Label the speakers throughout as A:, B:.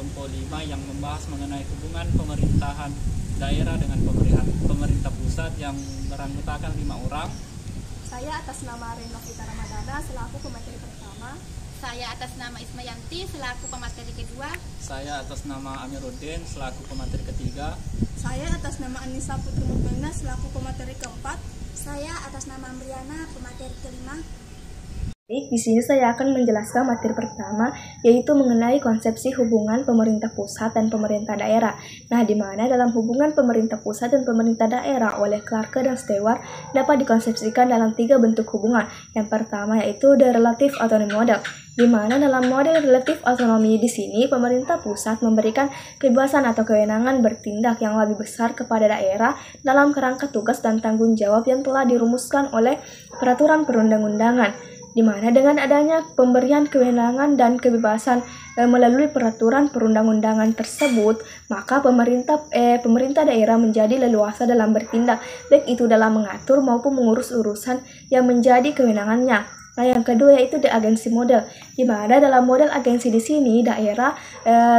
A: kelompok 5 yang membahas mengenai hubungan pemerintahan daerah dengan pemerintah pusat yang beranggotakan 5 orang.
B: Saya atas nama Renovita Ramadana selaku pemateri pertama.
C: Saya atas nama Ismayanti selaku pemateri kedua.
A: Saya atas nama Amiruddin selaku pemateri ketiga.
B: Saya atas nama Anissa Putri Mutmainah selaku pemateri keempat.
D: Saya atas nama Amriana pemateri kelima.
E: Di sini saya akan menjelaskan materi pertama, yaitu mengenai konsepsi hubungan pemerintah pusat dan pemerintah daerah. Nah, di mana dalam hubungan pemerintah pusat dan pemerintah daerah oleh Clarke dan Stewart dapat dikonsepsikan dalam 3 bentuk hubungan. Yang pertama yaitu the relative autonomy model, di mana dalam model relative autonomy di sini pemerintah pusat memberikan kebebasan atau kewenangan bertindak yang lebih besar kepada daerah dalam kerangka tugas dan tanggung jawab yang telah dirumuskan oleh peraturan perundang-undangan. Di mana dengan adanya pemberian kewenangan dan kebebasan melalui peraturan perundang-undangan tersebut, maka pemerintah daerah menjadi leluasa dalam bertindak, baik itu dalam mengatur maupun mengurus urusan yang menjadi kewenangannya. Nah, yang kedua yaitu the agency model, di mana dalam model agensi di sini daerah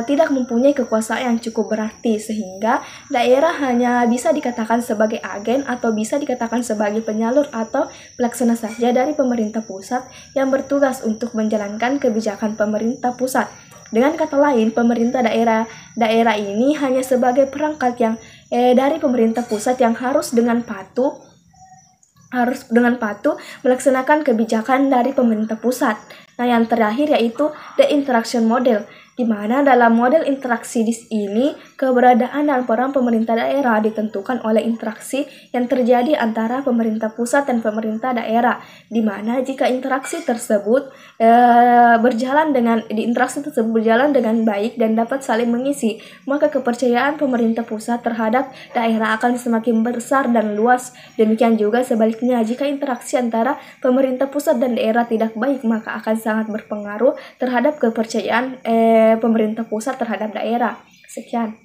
E: tidak mempunyai kekuasaan yang cukup berarti, sehingga daerah hanya bisa dikatakan sebagai agen atau bisa dikatakan sebagai penyalur atau pelaksana saja dari pemerintah pusat yang bertugas untuk menjalankan kebijakan pemerintah pusat. Dengan kata lain, pemerintah daerah ini hanya sebagai perangkat yang dari pemerintah pusat yang harus dengan patuh melaksanakan kebijakan dari pemerintah pusat. Nah, yang terakhir yaitu the interaction model, di mana dalam model interaksi ini keberadaan dan peran pemerintah daerah ditentukan oleh interaksi yang terjadi antara pemerintah pusat dan pemerintah daerah, di mana jika interaksi tersebut berjalan dengan baik dan dapat saling mengisi, maka kepercayaan pemerintah pusat terhadap daerah akan semakin besar dan luas. Demikian juga sebaliknya, jika interaksi antara pemerintah pusat dan daerah tidak baik, maka akan sangat berpengaruh terhadap kepercayaan pemerintah pusat terhadap daerah. Sekian.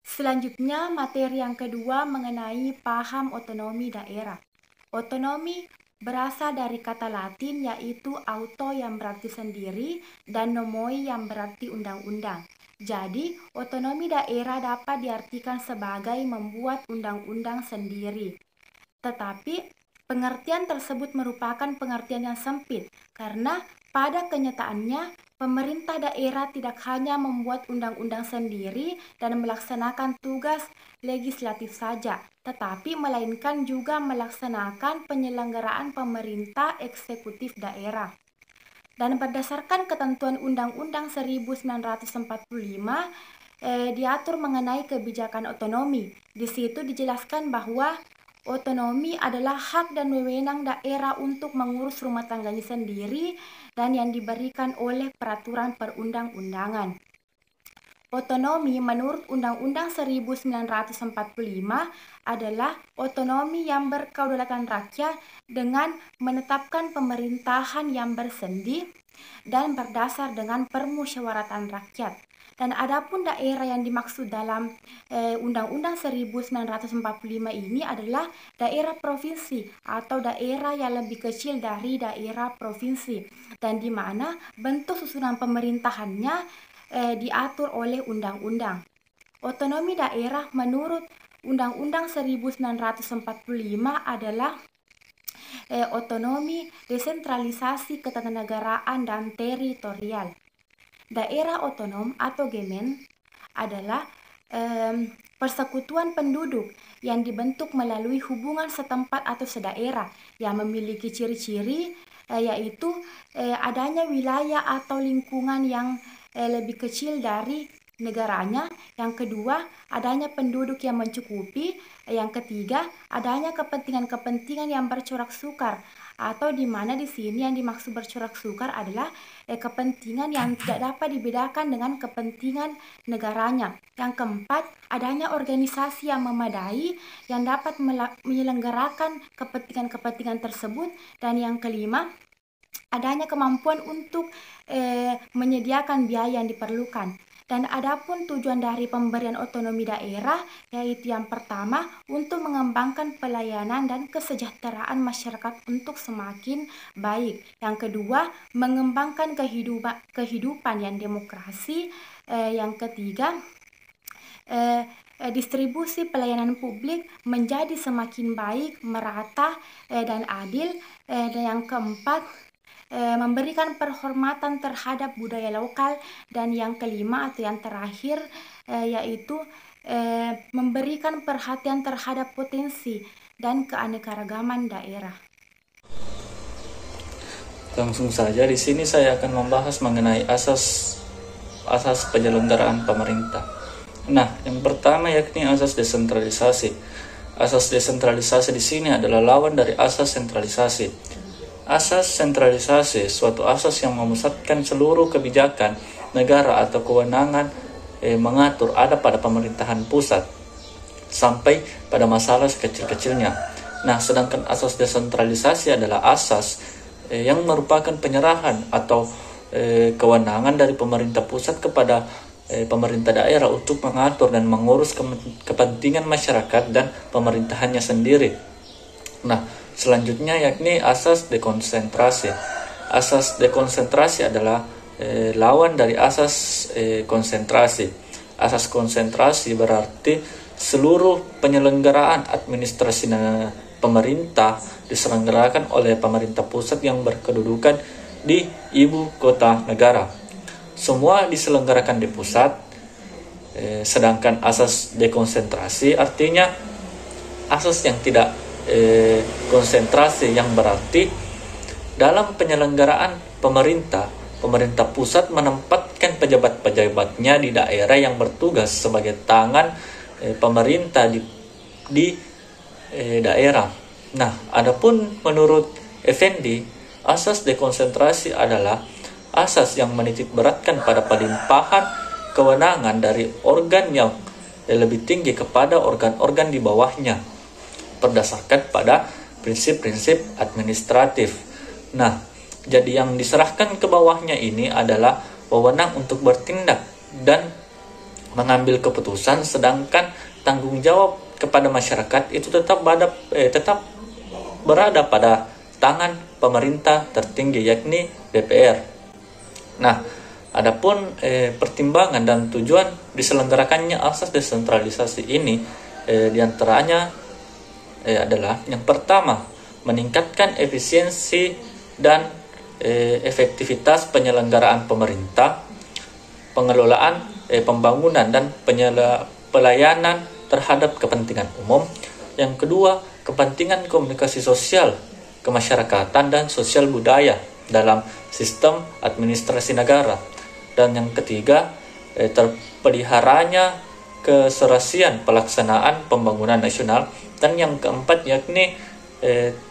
C: Selanjutnya, materi yang kedua mengenai paham otonomi daerah. Otonomi berasal dari kata Latin yaitu auto yang berarti sendiri dan nomoi yang berarti undang-undang. Jadi, otonomi daerah dapat diartikan sebagai membuat undang-undang sendiri. Tetapi, pengertian tersebut merupakan pengertian yang sempit karena pada kenyataannya pemerintah daerah tidak hanya membuat undang-undang sendiri dan melaksanakan tugas legislatif saja, tetapi melainkan juga melaksanakan penyelenggaraan pemerintah eksekutif daerah. Dan berdasarkan ketentuan Undang-Undang 1945 diatur mengenai kebijakan otonomi. Di situ dijelaskan bahwa otonomi adalah hak dan wewenang daerah untuk mengurus rumah tangganya sendiri dan yang diberikan oleh peraturan perundang-undangan. Otonomi menurut Undang-Undang 1945 adalah otonomi yang berkedaulatan rakyat dengan menetapkan pemerintahan yang bersendi dan berdasar dengan permusyawaratan rakyat. Dan adapun daerah yang dimaksud dalam Undang-Undang 1945 ini adalah daerah provinsi atau daerah yang lebih kecil dari daerah provinsi, dan di mana bentuk susunan pemerintahannya diatur oleh undang-undang. Otonomi daerah menurut Undang-Undang 1945 adalah otonomi, desentralisasi ketatanegaraan dan teritorial. Daerah otonom atau gemen adalah persekutuan penduduk yang dibentuk melalui hubungan setempat atau sedaerah yang memiliki ciri-ciri yaitu adanya wilayah atau lingkungan yang lebih kecil dari negaranya. Yang kedua, adanya penduduk yang mencukupi. Yang ketiga, adanya kepentingan-kepentingan yang bercorak sukar, atau di mana di sini yang dimaksud bercorak sukar adalah kepentingan yang tidak dapat dibedakan dengan kepentingan negaranya. Yang keempat, adanya organisasi yang memadai yang dapat menyelenggarakan kepentingan-kepentingan tersebut. Dan yang kelima, adanya kemampuan untuk menyediakan biaya yang diperlukan. Dan adapun tujuan dari pemberian otonomi daerah yaitu yang pertama untuk mengembangkan pelayanan dan kesejahteraan masyarakat untuk semakin baik. Yang kedua, mengembangkan kehidupan yang demokrasi. Yang ketiga, distribusi pelayanan publik menjadi semakin baik, merata, dan adil. Dan yang keempat, memberikan penghormatan terhadap budaya lokal. Dan yang kelima atau yang terakhir yaitu memberikan perhatian terhadap potensi dan keanekaragaman daerah.
A: Langsung saja di sini saya akan membahas mengenai asas penyelenggaraan pemerintah. Nah, yang pertama yakni asas desentralisasi. Asas desentralisasi di sini adalah lawan dari asas sentralisasi. Asas sentralisasi suatu asas yang memusatkan seluruh kebijakan negara atau kewenangan mengatur ada pada pemerintahan pusat sampai pada masalah sekecil-kecilnya. Nah, sedangkan asas desentralisasi adalah asas yang merupakan penyerahan atau kewenangan dari pemerintah pusat kepada pemerintah daerah untuk mengatur dan mengurus kepentingan masyarakat dan pemerintahannya sendiri. Nah, selanjutnya yakni asas dekonsentrasi. Asas dekonsentrasi adalah lawan dari asas konsentrasi. Asas konsentrasi berarti seluruh penyelenggaraan administrasi pemerintah diselenggarakan oleh pemerintah pusat yang berkedudukan di ibu kota negara. Semua diselenggarakan di pusat, sedangkan asas dekonsentrasi artinya asas yang tidak konsentrasi, yang berarti dalam penyelenggaraan pemerintah pusat menempatkan pejabat-pejabatnya di daerah yang bertugas sebagai tangan pemerintah di daerah. Nah, adapun menurut Effendi, asas dekonsentrasi adalah asas yang menitik beratkan pada pelimpahan kewenangan dari organ yang lebih tinggi kepada organ-organ di bawahnya berdasarkan pada prinsip-prinsip administratif. Nah, jadi yang diserahkan ke bawahnya ini adalah wewenang untuk bertindak dan mengambil keputusan, sedangkan tanggung jawab kepada masyarakat itu tetap berada pada tangan pemerintah tertinggi yakni DPR. Nah, adapun pertimbangan dan tujuan diselenggarakannya asas desentralisasi ini diantaranya adalah yang pertama, meningkatkan efisiensi dan efektivitas penyelenggaraan pemerintah, pengelolaan pembangunan dan pelayanan terhadap kepentingan umum. Yang kedua, kepentingan komunikasi sosial, kemasyarakatan dan sosial budaya dalam sistem administrasi negara. Dan yang ketiga, terpeliharanya keserasian pelaksanaan pembangunan nasional. Dan yang keempat yakni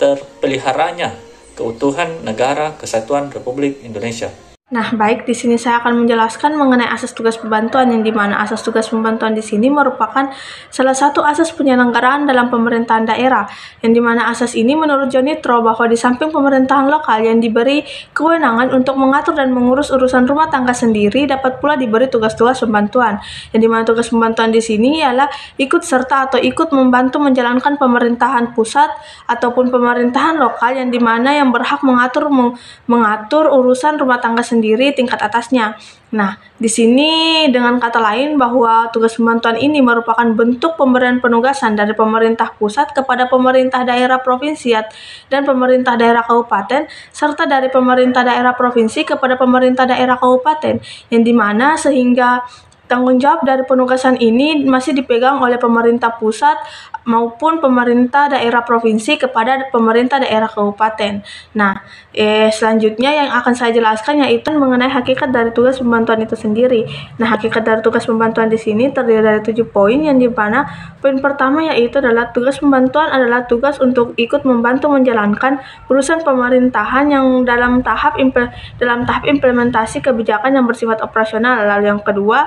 A: terpeliharanya keutuhan negara kesatuan Republik Indonesia.
E: Nah, baik, di sini saya akan menjelaskan mengenai asas tugas pembantuan, yang dimana asas tugas pembantuan di sini merupakan salah satu asas penyelenggaraan dalam pemerintahan daerah, yang dimana asas ini menurut John Nitro bahwa di samping pemerintahan lokal yang diberi kewenangan untuk mengatur dan mengurus urusan rumah tangga sendiri, dapat pula diberi tugas-tugas pembantuan, yang dimana tugas pembantuan di sini ialah ikut serta atau ikut membantu menjalankan pemerintahan pusat ataupun pemerintahan lokal, yang dimana yang berhak mengatur urusan rumah tangga sendiri tingkat atasnya. Nah, di sini dengan kata lain bahwa tugas pembantuan ini merupakan bentuk pemberian penugasan dari pemerintah pusat kepada pemerintah daerah provinsi dan pemerintah daerah kabupaten, serta dari pemerintah daerah provinsi kepada pemerintah daerah kabupaten, yang dimana sehingga tanggung jawab dari penugasan ini masih dipegang oleh pemerintah pusat maupun pemerintah daerah provinsi kepada pemerintah daerah kabupaten. Nah, selanjutnya yang akan saya jelaskan yaitu mengenai hakikat dari tugas pembantuan itu sendiri. Nah, hakikat dari tugas pembantuan di sini terdiri dari 7 poin, yang dimana poin pertama yaitu adalah tugas pembantuan adalah tugas untuk ikut membantu menjalankan urusan pemerintahan yang dalam tahap implementasi kebijakan yang bersifat operasional. Lalu yang kedua,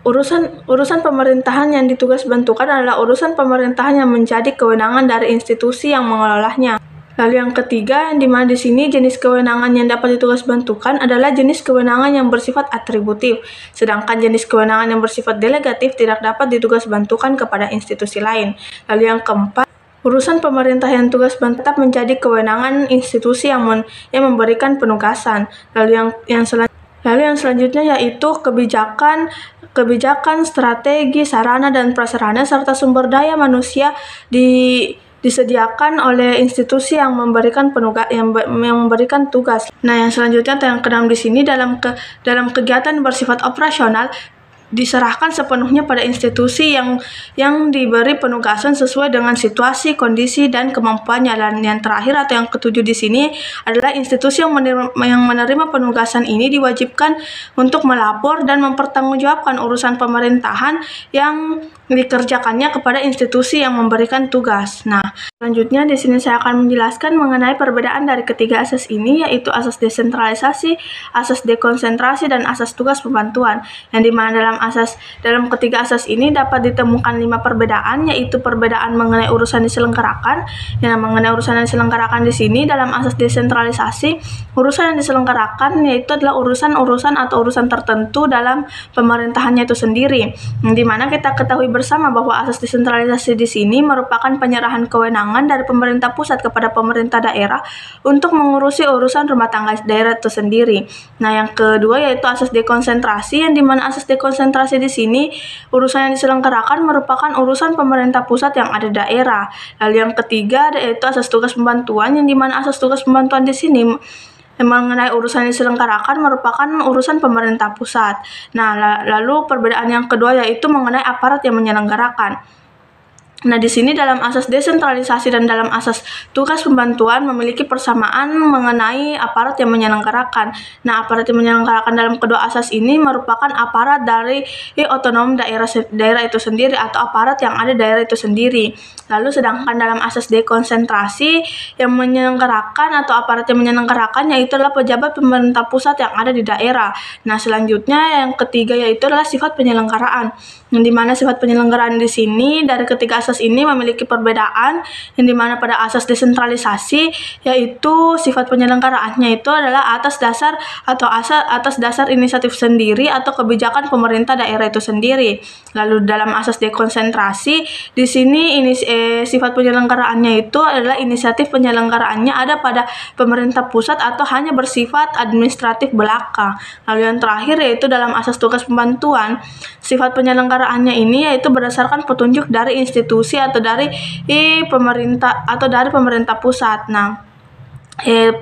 E: urusan pemerintahan yang ditugas bantukan adalah urusan pemerintahan yang menjadi kewenangan dari institusi yang mengelolanya. Lalu yang ketiga, yang dimana di sini jenis kewenangan yang dapat ditugasbantukan adalah jenis kewenangan yang bersifat atributif, sedangkan jenis kewenangan yang bersifat delegatif tidak dapat ditugasbantukan kepada institusi lain. Lalu yang keempat, urusan pemerintah yang tugas tetap menjadi kewenangan institusi yang memberikan penugasan. Lalu yang selanjutnya yaitu kebijakan, strategi, sarana dan prasarana serta sumber daya manusia disediakan oleh institusi yang memberikan memberikan tugas. Nah, yang selanjutnya atau yang keenam di sini dalam kegiatan bersifat operasional diserahkan sepenuhnya pada institusi yang diberi penugasan sesuai dengan situasi, kondisi, dan kemampuannya. Dan yang terakhir atau yang ketujuh di sini adalah institusi yang menerima penugasan ini diwajibkan untuk melapor dan mempertanggungjawabkan urusan pemerintahan yang dikerjakannya kepada institusi yang memberikan tugas. Nah, selanjutnya di sini saya akan menjelaskan mengenai perbedaan dari ketiga asas ini, yaitu asas desentralisasi, asas dekonsentrasi, dan asas tugas pembantuan. Yang dimana dalam ketiga asas ini dapat ditemukan 5 perbedaan, yaitu perbedaan mengenai urusan diselenggarakan. Yang mengenai urusan yang diselenggarakan di sini dalam asas desentralisasi, urusan yang diselenggarakan yaitu adalah urusan-urusan atau urusan tertentu dalam pemerintahannya itu sendiri. Yang dimana kita ketahui bersama bahwa asas desentralisasi di sini merupakan penyerahan kewenangan dari pemerintah pusat kepada pemerintah daerah untuk mengurusi urusan rumah tangga daerah itu sendiri. Nah, yang kedua yaitu asas dekonsentrasi, yang dimana asas dekonsentrasi di sini urusan yang diselenggarakan merupakan urusan pemerintah pusat yang ada di daerah. Lalu yang ketiga yaitu asas tugas pembantuan, yang dimana asas tugas pembantuan di sini mengenai urusan yang diselenggarakan merupakan urusan pemerintah pusat. Nah, lalu perbedaan yang kedua yaitu mengenai aparat yang menyelenggarakan. Nah, di sini dalam asas desentralisasi dan dalam asas tugas pembantuan memiliki persamaan mengenai aparat yang menyelenggarakan. Nah, aparat yang menyelenggarakan dalam kedua asas ini merupakan aparat dari otonom daerah itu sendiri atau aparat yang ada di daerah itu sendiri. Lalu sedangkan dalam asas dekonsentrasi yang menyelenggarakan atau aparat yang menyelenggarakan yaitu adalah pejabat pemerintah pusat yang ada di daerah. Nah, selanjutnya yang ketiga yaitu adalah sifat penyelenggaraan. Yang dimana sifat penyelenggaraan di sini dari ketiga asas ini memiliki perbedaan, yang dimana pada asas desentralisasi yaitu sifat penyelenggaraannya itu adalah atas dasar inisiatif sendiri atau kebijakan pemerintah daerah itu sendiri. Lalu dalam asas dekonsentrasi di sini sifat penyelenggaraannya itu adalah inisiatif penyelenggaraannya ada pada pemerintah pusat atau hanya bersifat administratif belaka. Lalu yang terakhir yaitu dalam asas tugas pembantuan, sifat penyelenggaraannya ini yaitu berdasarkan petunjuk dari institusi atau dari pemerintah pusat. Nah,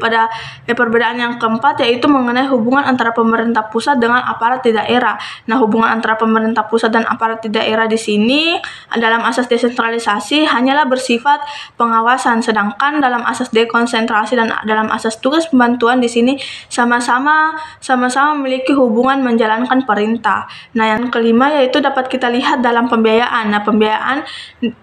E: pada perbedaan yang keempat yaitu mengenai hubungan antara pemerintah pusat dengan aparat di daerah. Nah, hubungan antara pemerintah pusat dan aparat di daerah di sini dalam asas desentralisasi hanyalah bersifat pengawasan, sedangkan dalam asas dekonsentrasi dan dalam asas tugas pembantuan di sini sama-sama memiliki hubungan menjalankan perintah. Nah, yang kelima yaitu dapat kita lihat dalam pembiayaan. Nah,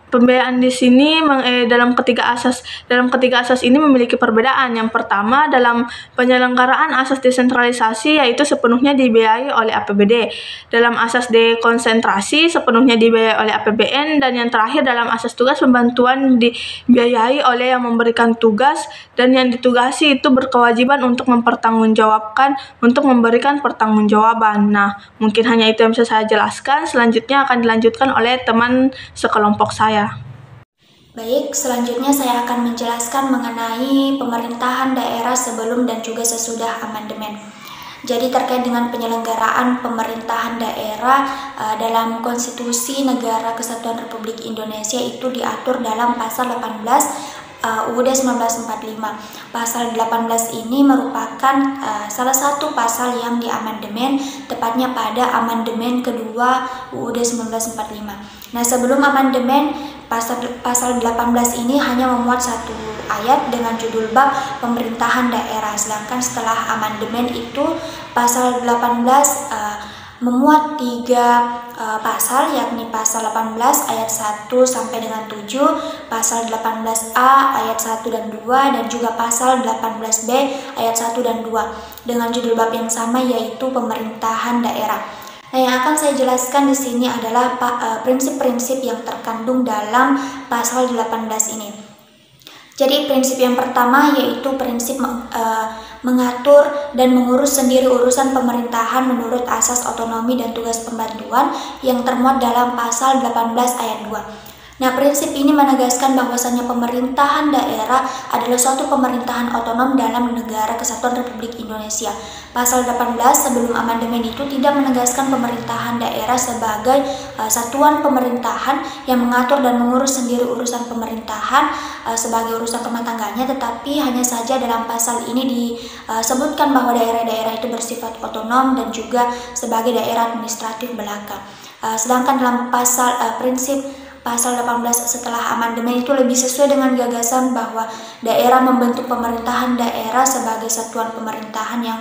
E: pembiayaan di sini dalam ketiga asas ini memiliki perbedaan. Yang pertama dalam penyelenggaraan asas desentralisasi yaitu sepenuhnya dibiayai oleh APBD. Dalam asas dekonsentrasi sepenuhnya dibiayai oleh APBN, dan yang terakhir dalam asas tugas pembantuan dibiayai oleh yang memberikan tugas dan yang ditugasi itu berkewajiban untuk memberikan pertanggungjawaban. Nah, mungkin hanya itu yang bisa saya jelaskan. Selanjutnya akan dilanjutkan oleh teman sekelompok saya.
D: Baik, selanjutnya saya akan menjelaskan mengenai pemerintahan daerah sebelum dan juga sesudah amandemen. Jadi terkait dengan penyelenggaraan pemerintahan daerah dalam Konstitusi Negara Kesatuan Republik Indonesia itu diatur dalam pasal 18 UUD 1945. Pasal 18 ini merupakan salah satu pasal yang diamandemen, tepatnya pada amandemen kedua UUD 1945. Nah, sebelum amandemen, pasal 18 ini hanya memuat satu ayat dengan judul bab pemerintahan daerah. Sedangkan setelah amandemen itu pasal 18 memuat 3 pasal, yakni pasal 18 ayat 1 sampai dengan 7, pasal 18A ayat 1 dan 2, dan juga pasal 18B ayat 1 dan 2 dengan judul bab yang sama, yaitu pemerintahan daerah. Nah, yang akan saya jelaskan di sini adalah prinsip-prinsip yang terkandung dalam pasal 18 ini. Jadi prinsip yang pertama yaitu prinsip mengatur dan mengurus sendiri urusan pemerintahan menurut asas otonomi dan tugas pembantuan yang termuat dalam pasal 18 ayat 2. Nah, prinsip ini menegaskan bahwasannya pemerintahan daerah adalah suatu pemerintahan otonom dalam Negara Kesatuan Republik Indonesia. Pasal 18 sebelum amandemen itu tidak menegaskan pemerintahan daerah sebagai satuan pemerintahan yang mengatur dan mengurus sendiri urusan pemerintahan sebagai urusan rumah tangganya, tetapi hanya saja dalam pasal ini disebutkan bahwa daerah-daerah itu bersifat otonom dan juga sebagai daerah administratif belaka. Sedangkan dalam prinsip Pasal 18 setelah amandemen itu lebih sesuai dengan gagasan bahwa daerah membentuk pemerintahan daerah sebagai satuan pemerintahan yang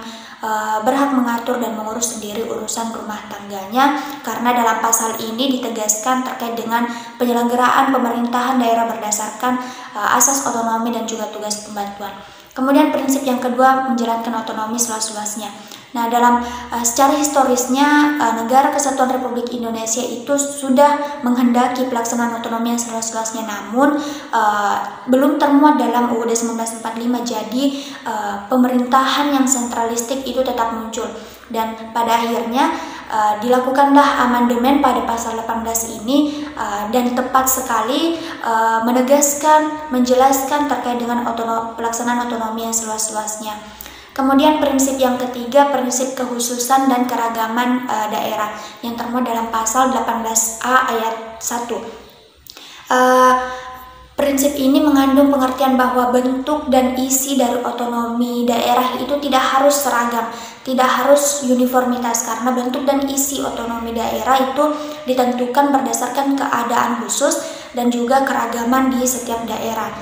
D: berhak mengatur dan mengurus sendiri urusan rumah tangganya, karena dalam pasal ini ditegaskan terkait dengan penyelenggaraan pemerintahan daerah berdasarkan asas otonomi dan juga tugas pembantuan. Kemudian prinsip yang kedua, menjalankan otonomi seluas-luasnya. Nah, dalam secara historisnya Negara Kesatuan Republik Indonesia itu sudah menghendaki pelaksanaan otonomi yang seluas-luasnya, namun belum termuat dalam UUD 1945. Jadi pemerintahan yang sentralistik itu tetap muncul, dan pada akhirnya dilakukanlah amandemen pada pasal 18 ini dan tepat sekali menegaskan, menjelaskan terkait dengan pelaksanaan otonomi yang seluas-luasnya. Kemudian prinsip yang ketiga, prinsip kekhususan dan keragaman daerah yang termuat dalam pasal 18A ayat 1. Prinsip ini mengandung pengertian bahwa bentuk dan isi dari otonomi daerah itu tidak harus seragam, tidak harus uniformitas, karena bentuk dan isi otonomi daerah itu ditentukan berdasarkan keadaan khusus dan juga keragaman di setiap daerah.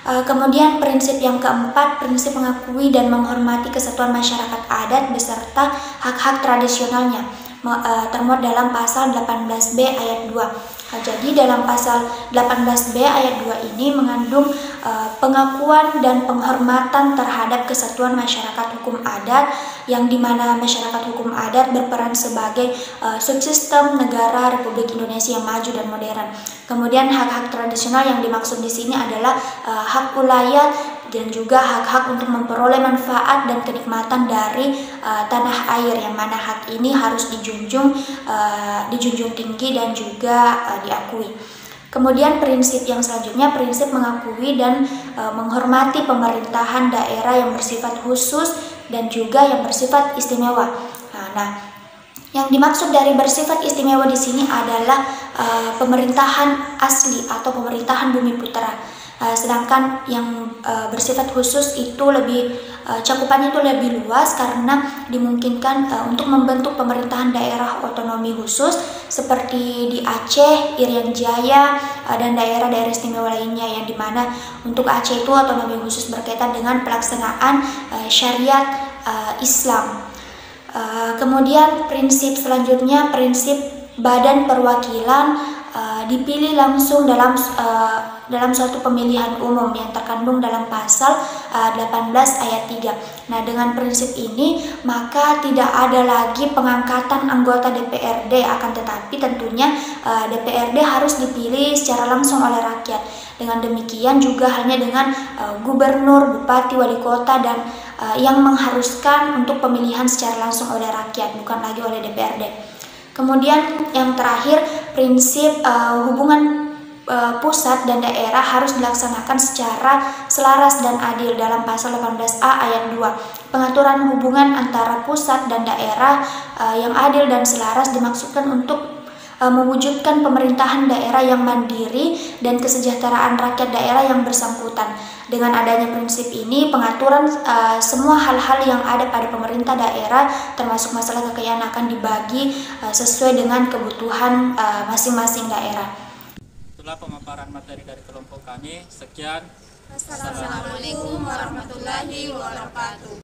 D: Kemudian prinsip yang keempat, prinsip mengakui dan menghormati kesatuan masyarakat adat beserta hak-hak tradisionalnya, termuat dalam pasal 18B ayat 2. Jadi dalam pasal 18B ayat 2 ini mengandung pengakuan dan penghormatan terhadap kesatuan masyarakat hukum adat, yang dimana masyarakat hukum adat berperan sebagai subsistem negara Republik Indonesia yang maju dan modern. Kemudian hak-hak tradisional yang dimaksud di sini adalah hak ulayat dan juga hak-hak untuk memperoleh manfaat dan kenikmatan dari tanah air, yang mana hak ini harus dijunjung tinggi dan juga diakui. Kemudian prinsip yang selanjutnya, prinsip mengakui dan menghormati pemerintahan daerah yang bersifat khusus dan juga yang bersifat istimewa. Nah, yang dimaksud dari bersifat istimewa di sini adalah pemerintahan asli atau pemerintahan Bumi Putra. Sedangkan yang bersifat khusus itu cakupannya itu lebih luas, karena dimungkinkan untuk membentuk pemerintahan daerah otonomi khusus seperti di Aceh, Irian Jaya, dan daerah-daerah istimewa lainnya, yang dimana untuk Aceh itu otonomi khusus berkaitan dengan pelaksanaan syariat Islam. Kemudian prinsip selanjutnya, prinsip badan perwakilan dipilih langsung dalam suatu pemilihan umum yang terkandung dalam pasal 18 ayat 3. Nah, dengan prinsip ini maka tidak ada lagi pengangkatan anggota DPRD, akan tetapi tentunya DPRD harus dipilih secara langsung oleh rakyat. Dengan demikian juga hanya dengan gubernur, bupati, wali kota dan yang mengharuskan untuk pemilihan secara langsung oleh rakyat, bukan lagi oleh DPRD. Kemudian yang terakhir, prinsip hubungan pusat dan daerah harus dilaksanakan secara selaras dan adil dalam pasal 18A ayat 2. Pengaturan hubungan antara pusat dan daerah yang adil dan selaras dimaksudkan untuk mewujudkan pemerintahan daerah yang mandiri dan kesejahteraan rakyat daerah yang bersangkutan. Dengan adanya prinsip ini, pengaturan semua hal-hal yang ada pada pemerintah daerah, termasuk masalah kekayaan, akan dibagi sesuai dengan kebutuhan masing-masing daerah.
A: Itulah pemaparan materi dari kelompok kami. Sekian.
B: Assalamualaikum warahmatullahi wabarakatuh.